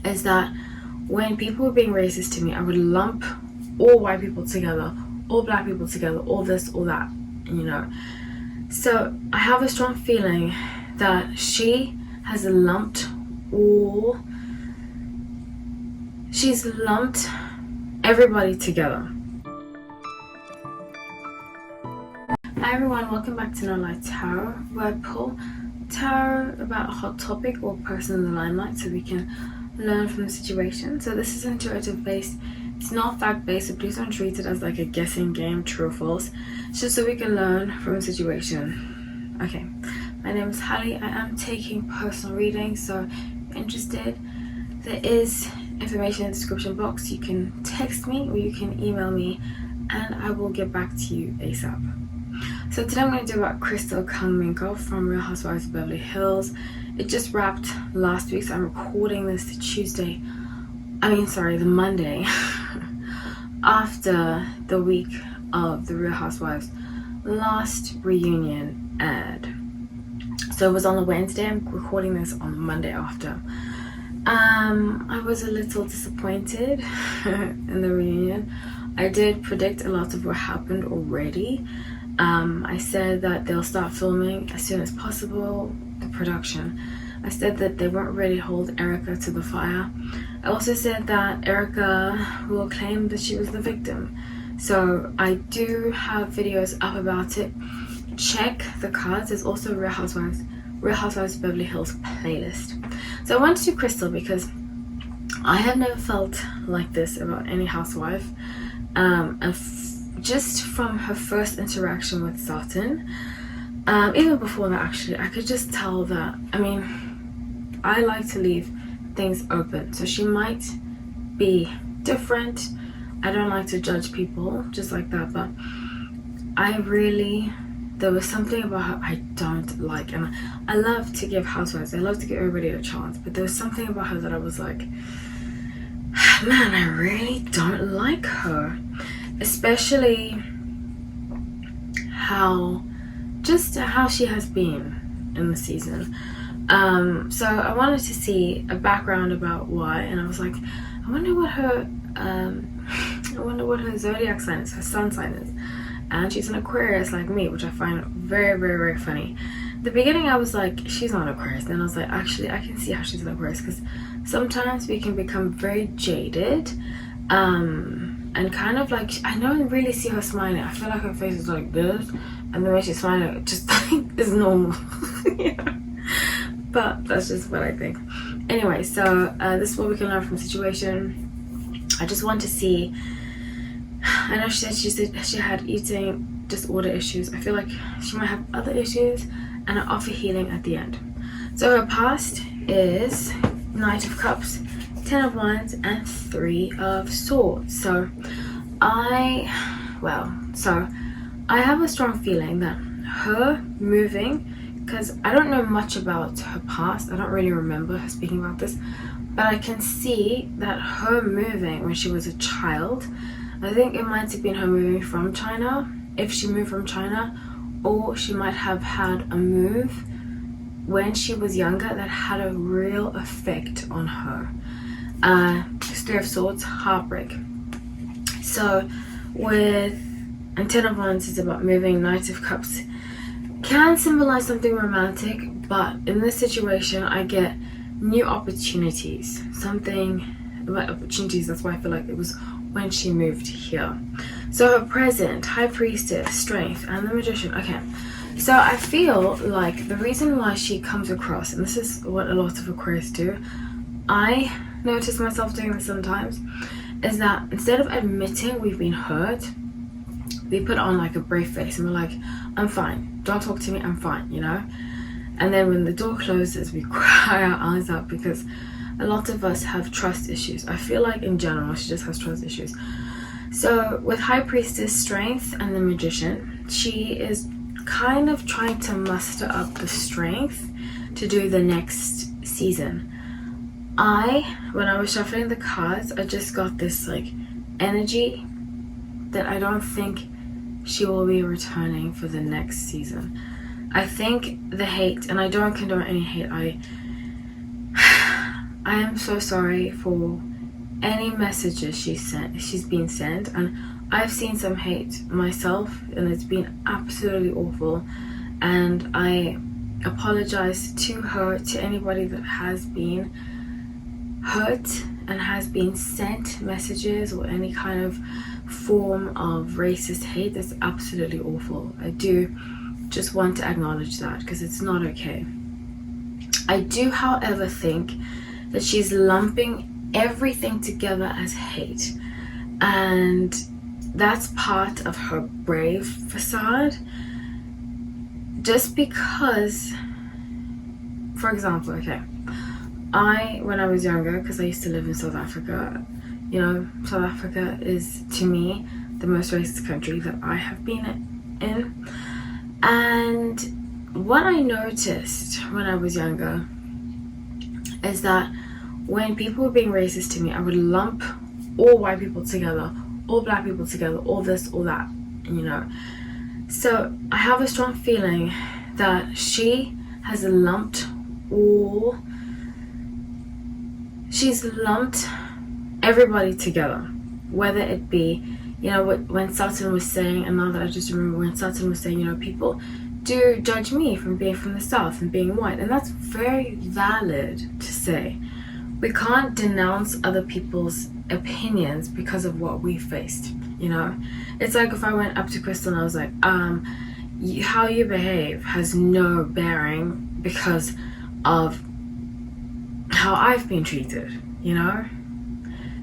is that when people were being racist to me, I would lump all white people together, all black people together, all this, all that, you know. So I have a strong feeling that she has lumped everybody together. Hi everyone, welcome back to No Light Tarot, where I pull tarot about a hot topic or person in the limelight so we can learn from the situation. So this is intuitive based, it's not fact based, so please don't treat it as like a guessing game, true or false. It's just so we can learn from the situation. Okay, my name is Hallie. I am taking personal readings, so if you're interested, there is information in the description box. You can text me or you can email me and I will get back to you ASAP. So today I'm going to do about Crystal Kung Minkoff from Real Housewives of Beverly Hills. It just wrapped last week, so I'm recording this the Monday after the week of the Real Housewives last reunion aired. So it was on the Wednesday. I'm recording this on the Monday after. I was a little disappointed in the reunion. I did predict a lot of what happened already. I said that they'll start filming as soon as possible, the production. I said that they weren't ready to hold Erica to the fire. I also said that Erica will claim that she was the victim. So I do have videos up about it. Check the cards. There's also Real Housewives of Beverly Hills playlist. So I went to Crystal because I have never felt like this about any housewife. Just from her first interaction with Sutton, even before that actually, I could just tell that, I like to leave things open. So she might be different. I don't like to judge people just like that, but there was something about her I don't like. And I love to give housewives, I love to give everybody a chance, but there was something about her that I was like, man, I really don't like her. Especially how she has been in the season. So I wanted to see a background about why, and I was like, I wonder what her zodiac sign is, her sun sign is. And she's an Aquarius like me, which I find very, very, very funny. At the beginning I was like, she's not an Aquarius. Then I was like, actually I can see how she's an Aquarius, because sometimes we can become very jaded. And kind of like, I don't really see her smiling. I feel like her face is like this, and the way she's smiling, it just like is normal. Yeah. But that's just what I think. Anyway, so this is what we can learn from the situation. I just want to see. I know she said she had eating disorder issues. I feel like she might have other issues, and I offer healing at the end. So her past is Knight of Cups, 10 of Wands, and 3 of Swords. So I have a strong feeling that her moving, because I don't know much about her past, I don't really remember her speaking about this, but I can see that her moving when she was a child, I think it might have been her moving from China, if she moved from China, or she might have had a move when she was younger that had a real effect on her. 3 of Swords, heartbreak. So with 10 of Wands is about moving. Knight of Cups can symbolize something romantic, but in this situation I get new opportunities. Something about opportunities, that's why I feel like it was when she moved here. So her present, High Priestess, Strength, and the Magician. Okay, so I feel like the reason why she comes across, and this is what a lot of Aquarius do, I notice myself doing this sometimes, is that instead of admitting we've been hurt, we put on like a brave face and we're like, I'm fine, don't talk to me, I'm fine, you know. And then when the door closes, we cry our eyes out, because a lot of us have trust issues. I feel like in general she just has trust issues. So with High Priestess, Strength, and the Magician, she is kind of trying to muster up the strength to do the next season. When I was shuffling the cards, I just got this like energy that I don't think she will be returning for the next season. I think the hate, and I don't condone any hate, I am so sorry for any messages she's been sent, and I've seen some hate myself, and it's been absolutely awful. And I apologize to her, to anybody that has been hurt and has been sent messages or any kind of form of racist hate. That's absolutely awful. I do just want to acknowledge that, because it's not okay. I do, however, think that she's lumping everything together as hate, and that's part of her brave facade. Just because, for example, okay, when I was younger, because I used to live in South Africa, you know, South Africa is, to me, the most racist country that I have been in. And what I noticed when I was younger is that when people were being racist to me, I would lump all white people together, all black people together, all this, all that, you know. So I have a strong feeling that she has lumped everybody together, whether it be, you know, when Sutton was saying, and now that I just remember when Sutton was saying, you know, people do judge me from being from the South and being white, and that's very valid to say. We can't denounce other people's opinions because of what we faced, you know. It's like if I went up to Crystal and I was like, how you behave has no bearing because of how I've been treated, you know.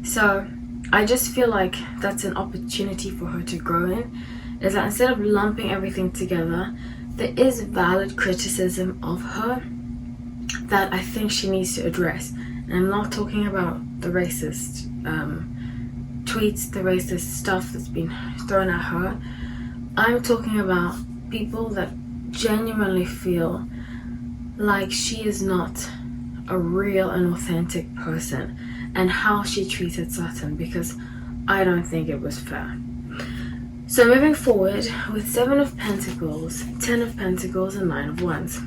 So I just feel like that's an opportunity for her to grow in, is that instead of lumping everything together, there is valid criticism of her that I think she needs to address. And I'm not talking about the racist tweets, the racist stuff that's been thrown at her. I'm talking about people that genuinely feel like she is not a real and authentic person, and how she treated Sutton, because I don't think it was fair. So moving forward, with 7 of Pentacles, 10 of Pentacles, and 9 of Wands,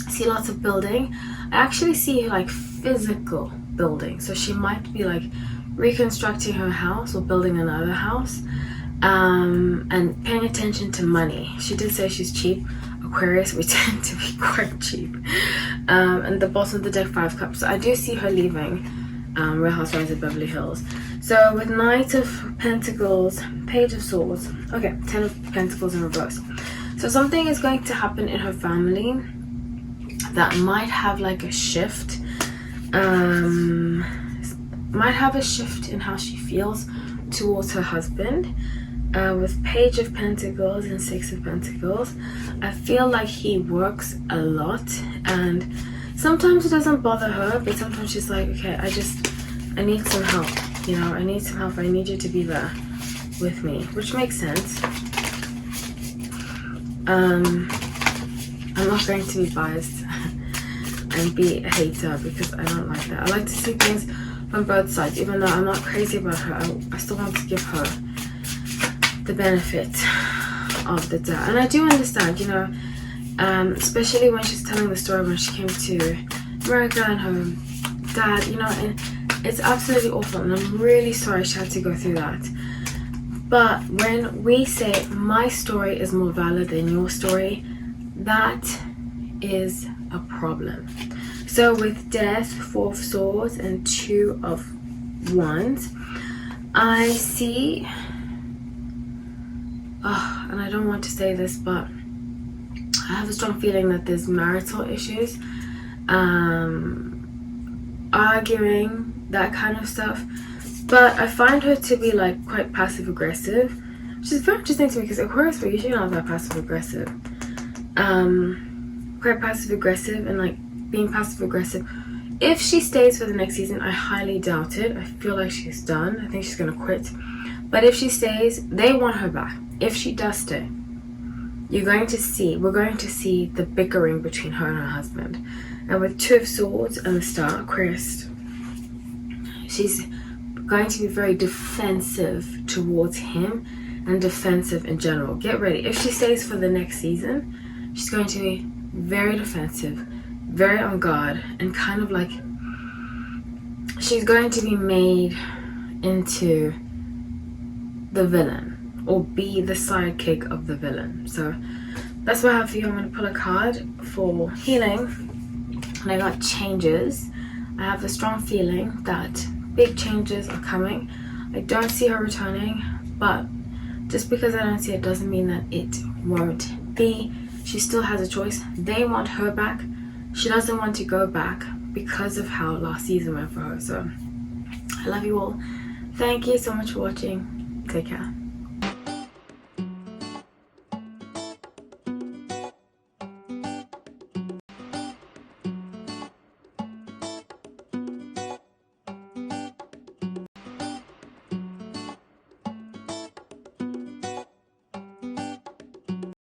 I see lots of building. I actually see like physical building. So she might be like reconstructing her house or building another house, and paying attention to money. She did say she's cheap. Aquarius, we tend to be quite cheap. And the bottom of the deck, 5 cups. So I do see her leaving Real Housewives of Beverly Hills. So with Knight of Pentacles, Page of Swords, okay, 10 of Pentacles in reverse. So something is going to happen in her family that might have like a shift. Might have a shift in how she feels towards her husband. With Page of Pentacles and 6 of Pentacles, I feel like he works a lot, and sometimes it doesn't bother her, but sometimes she's like, okay, I need some help, you know, I need some help, I need you to be there with me, which makes sense. I'm not going to be biased and be a hater, because I don't like that. I like to see things from both sides. Even though I'm not crazy about her, I still want to give her the benefit of the doubt. And I do understand, you know, especially when she's telling the story when she came to America and her dad, you know, and it's absolutely awful, and I'm really sorry she had to go through that. But when we say my story is more valid than your story, that is a problem. So with Death, 4 of Swords, and 2 of Wands, I see, and I don't want to say this, but I have a strong feeling that there's marital issues, arguing, that kind of stuff. But I find her to be like quite passive aggressive. She's very interesting to me, because Aquarius, we're usually not that passive aggressive. Quite passive aggressive, and like being passive aggressive. If she stays for the next season, I highly doubt it. I feel like she's done. I think she's gonna quit. But if she stays, they want her back. If she does stay, we're going to see the bickering between her and her husband. And with 2 of Swords and the Star, Aquarius, she's going to be very defensive towards him, and defensive in general. Get ready. If she stays for the next season, she's going to be very defensive, very on guard, and kind of like she's going to be made into the villain or be the sidekick of the villain. So that's what I have for you. I'm going to pull a card for healing, and I got changes. I have a strong feeling that big changes are coming. I don't see her returning, but just because I don't see it doesn't mean that it won't be. She still has a choice. They want her back. She doesn't want to go back because of how last season went for her. So I love you all. Thank you so much for watching. Take care.